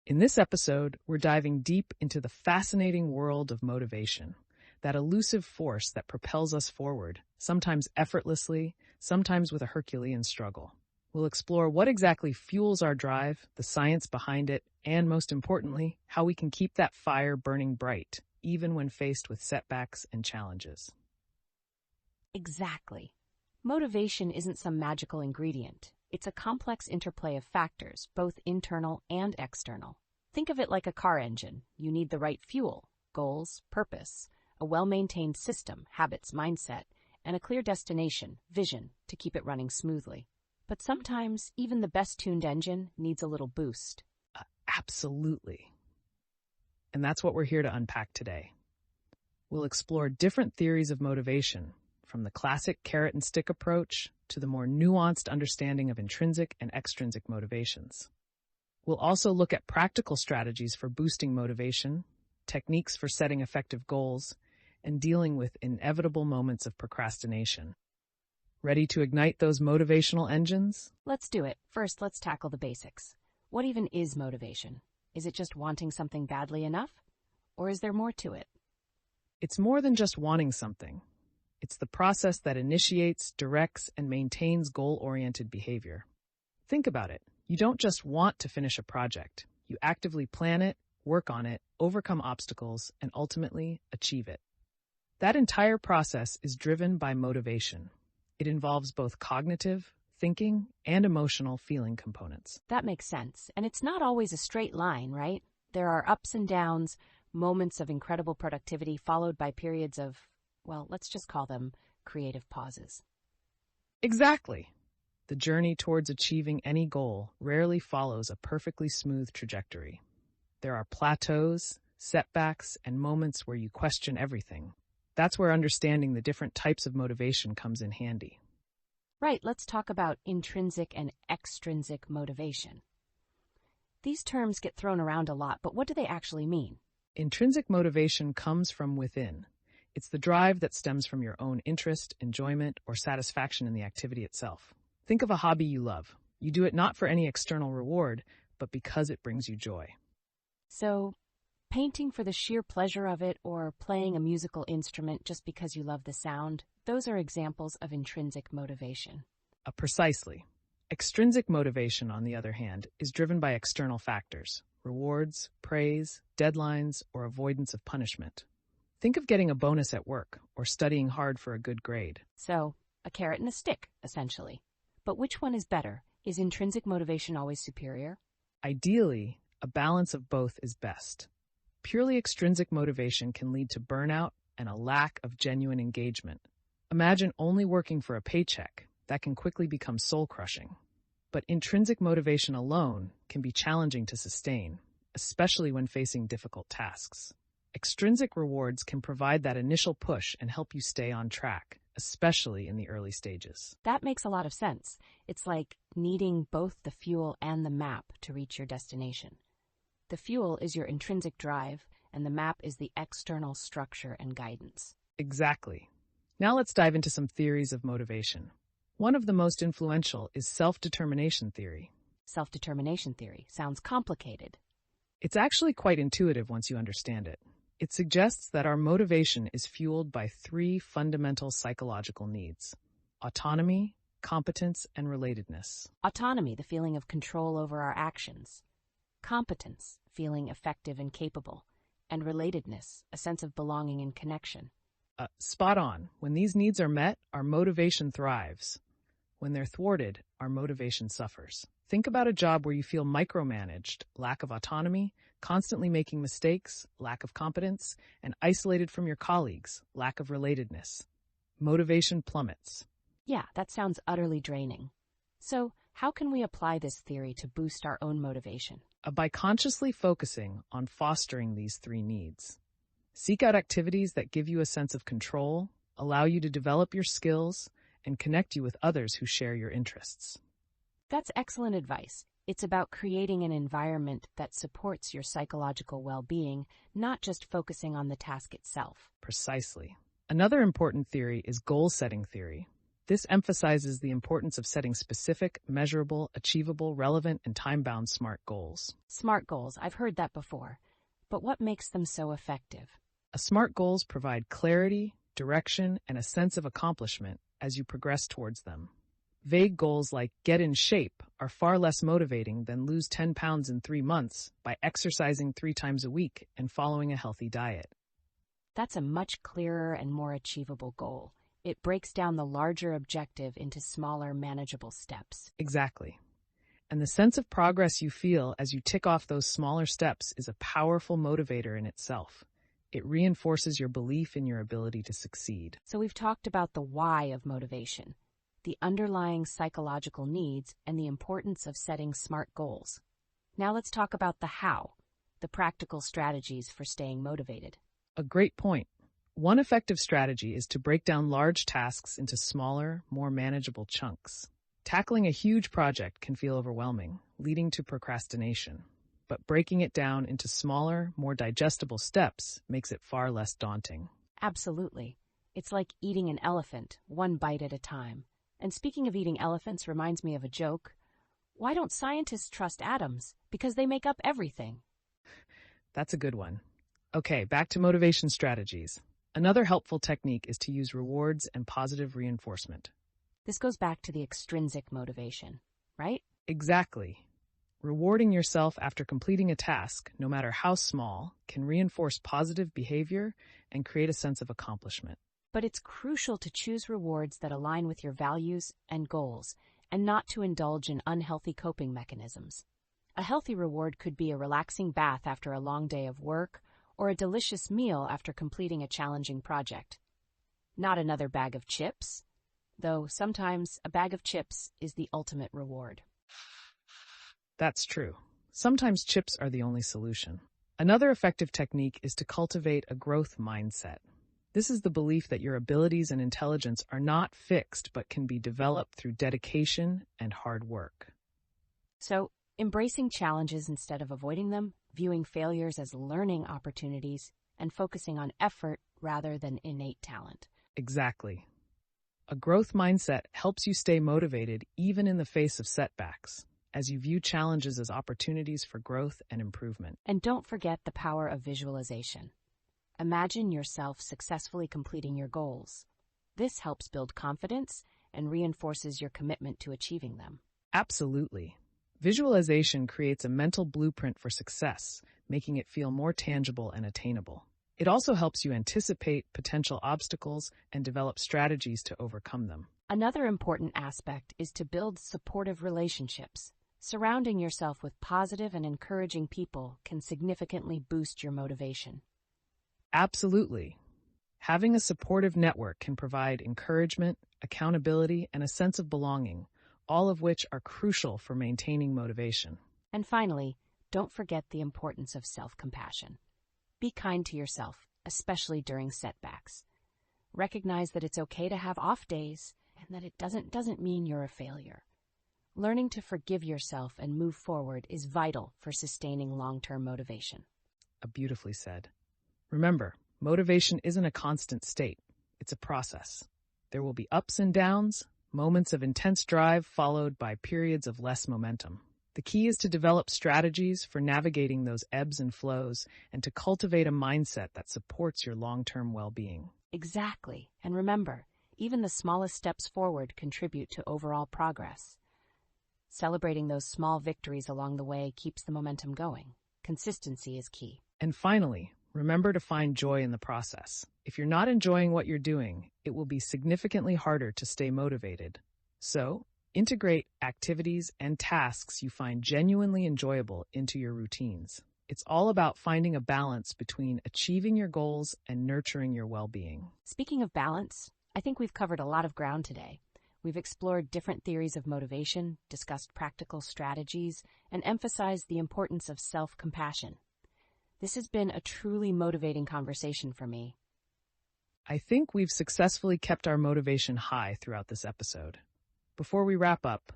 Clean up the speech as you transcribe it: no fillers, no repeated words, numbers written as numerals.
In this episode, we're diving deep into the fascinating world of motivation, that elusive force that propels us forward, sometimes effortlessly, sometimes with a Herculean struggle. We'll explore what exactly fuels our drive, the science behind it, and most importantly, how we can keep that fire burning bright, even when faced with setbacks and challenges. Exactly. Motivation isn't some magical ingredient. It's a complex interplay of factors, both internal and external. Think of it like a car engine. You need the right fuel, goals, purpose, a well-maintained system, habits, mindset, and a clear destination, vision, to keep it running smoothly. But sometimes, even the best-tuned engine needs a little boost. Absolutely. And that's what we're here to unpack today. We'll explore different theories of motivation, from the classic carrot and stick approach to the more nuanced understanding of intrinsic and extrinsic motivations. We'll also look at practical strategies for boosting motivation, techniques for setting effective goals, and dealing with inevitable moments of procrastination. Ready to ignite those motivational engines? Let's do it. First, let's tackle the basics. What even is motivation? Is it just wanting something badly enough? Or is there more to it? It's more than just wanting something. It's the process that initiates, directs, and maintains goal-oriented behavior. Think about it. You don't just want to finish a project. You actively plan it, work on it, overcome obstacles, and ultimately achieve it. That entire process is driven by motivation. It involves both cognitive, thinking, and emotional feeling components. That makes sense. And it's not always a straight line, right? There are ups and downs, moments of incredible productivity followed by periods of, well, let's just call them creative pauses. Exactly. The journey towards achieving any goal rarely follows a perfectly smooth trajectory. There are plateaus, setbacks, and moments where you question everything. That's where understanding the different types of motivation comes in handy. Right, let's talk about intrinsic and extrinsic motivation. These terms get thrown around a lot, but what do they actually mean? Intrinsic motivation comes from within. It's the drive that stems from your own interest, enjoyment, or satisfaction in the activity itself. Think of a hobby you love. You do it not for any external reward, but because it brings you joy. So, painting for the sheer pleasure of it or playing a musical instrument just because you love the sound, those are examples of intrinsic motivation. Precisely. Extrinsic motivation, on the other hand, is driven by external factors: rewards, praise, deadlines, or avoidance of punishment. Think of getting a bonus at work or studying hard for a good grade. So, a carrot and a stick, essentially. But which one is better? Is intrinsic motivation always superior? Ideally, a balance of both is best. Purely extrinsic motivation can lead to burnout and a lack of genuine engagement. Imagine only working for a paycheck. That can quickly become soul-crushing. But intrinsic motivation alone can be challenging to sustain, especially when facing difficult tasks. Extrinsic rewards can provide that initial push and help you stay on track, especially in the early stages. That makes a lot of sense. It's like needing both the fuel and the map to reach your destination. The fuel is your intrinsic drive, and the map is the external structure and guidance. Exactly. Now let's dive into some theories of motivation. One of the most influential is self-determination theory. Self-determination theory sounds complicated. It's actually quite intuitive once you understand it. It suggests that our motivation is fueled by three fundamental psychological needs: autonomy, competence, and relatedness. Autonomy, the feeling of control over our actions. Competence, feeling effective and capable. And relatedness, a sense of belonging and connection. Spot on. When these needs are met, our motivation thrives. When they're thwarted, our motivation suffers. Think about a job where you feel micromanaged, lack of autonomy, constantly making mistakes, lack of competence, and isolated from your colleagues, lack of relatedness. Motivation plummets. Yeah, that sounds utterly draining. So, how can we apply this theory to boost our own motivation? By consciously focusing on fostering these three needs. Seek out activities that give you a sense of control, allow you to develop your skills, and connect you with others who share your interests. That's excellent advice. It's about creating an environment that supports your psychological well-being, not just focusing on the task itself. Precisely. Another important theory is goal-setting theory. This emphasizes the importance of setting specific, measurable, achievable, relevant, and time-bound SMART goals. SMART goals, I've heard that before. But what makes them so effective? SMART goals provide clarity, direction, and a sense of accomplishment as you progress towards them. Vague goals like get in shape are far less motivating than lose 10 pounds in 3 months by exercising 3 times a week and following a healthy diet. That's a much clearer and more achievable goal. It breaks down the larger objective into smaller, manageable steps. Exactly. And the sense of progress you feel as you tick off those smaller steps is a powerful motivator in itself. It reinforces your belief in your ability to succeed. So we've talked about the why of motivation, the underlying psychological needs, and the importance of setting SMART goals. Now let's talk about the how, the practical strategies for staying motivated. A great point. One effective strategy is to break down large tasks into smaller, more manageable chunks. Tackling a huge project can feel overwhelming, leading to procrastination. But breaking it down into smaller, more digestible steps makes it far less daunting. Absolutely. It's like eating an elephant, one bite at a time. And speaking of eating elephants reminds me of a joke. Why don't scientists trust atoms? Because they make up everything. That's a good one. Okay, back to motivation strategies. Another helpful technique is to use rewards and positive reinforcement. This goes back to the extrinsic motivation, right? Exactly. Rewarding yourself after completing a task, no matter how small, can reinforce positive behavior and create a sense of accomplishment. But it's crucial to choose rewards that align with your values and goals, and not to indulge in unhealthy coping mechanisms. A healthy reward could be a relaxing bath after a long day of work, or a delicious meal after completing a challenging project. Not another bag of chips, though sometimes a bag of chips is the ultimate reward. That's true. Sometimes chips are the only solution. Another effective technique is to cultivate a growth mindset. This is the belief that your abilities and intelligence are not fixed but can be developed through dedication and hard work. So, embracing challenges instead of avoiding them, viewing failures as learning opportunities, and focusing on effort rather than innate talent. Exactly. A growth mindset helps you stay motivated even in the face of setbacks, as you view challenges as opportunities for growth and improvement. And don't forget the power of visualization. Imagine yourself successfully completing your goals. This helps build confidence and reinforces your commitment to achieving them. Absolutely. Visualization creates a mental blueprint for success, making it feel more tangible and attainable. It also helps you anticipate potential obstacles and develop strategies to overcome them. Another important aspect is to build supportive relationships. Surrounding yourself with positive and encouraging people can significantly boost your motivation. Absolutely. Having a supportive network can provide encouragement, accountability, and a sense of belonging, all of which are crucial for maintaining motivation. And finally, don't forget the importance of self-compassion. Be kind to yourself, especially during setbacks. Recognize that it's okay to have off days and that it doesn't mean you're a failure. Learning to forgive yourself and move forward is vital for sustaining long-term motivation. Beautifully said. Remember, motivation isn't a constant state. It's a process. There will be ups and downs, moments of intense drive followed by periods of less momentum. The key is to develop strategies for navigating those ebbs and flows and to cultivate a mindset that supports your long-term well-being. Exactly. And remember, even the smallest steps forward contribute to overall progress. Celebrating those small victories along the way keeps the momentum going. Consistency is key. And finally, remember to find joy in the process. If you're not enjoying what you're doing, it will be significantly harder to stay motivated. So, integrate activities and tasks you find genuinely enjoyable into your routines. It's all about finding a balance between achieving your goals and nurturing your well-being. Speaking of balance, I think we've covered a lot of ground today. We've explored different theories of motivation, discussed practical strategies, and emphasized the importance of self-compassion. This has been a truly motivating conversation for me. I think we've successfully kept our motivation high throughout this episode. Before we wrap up,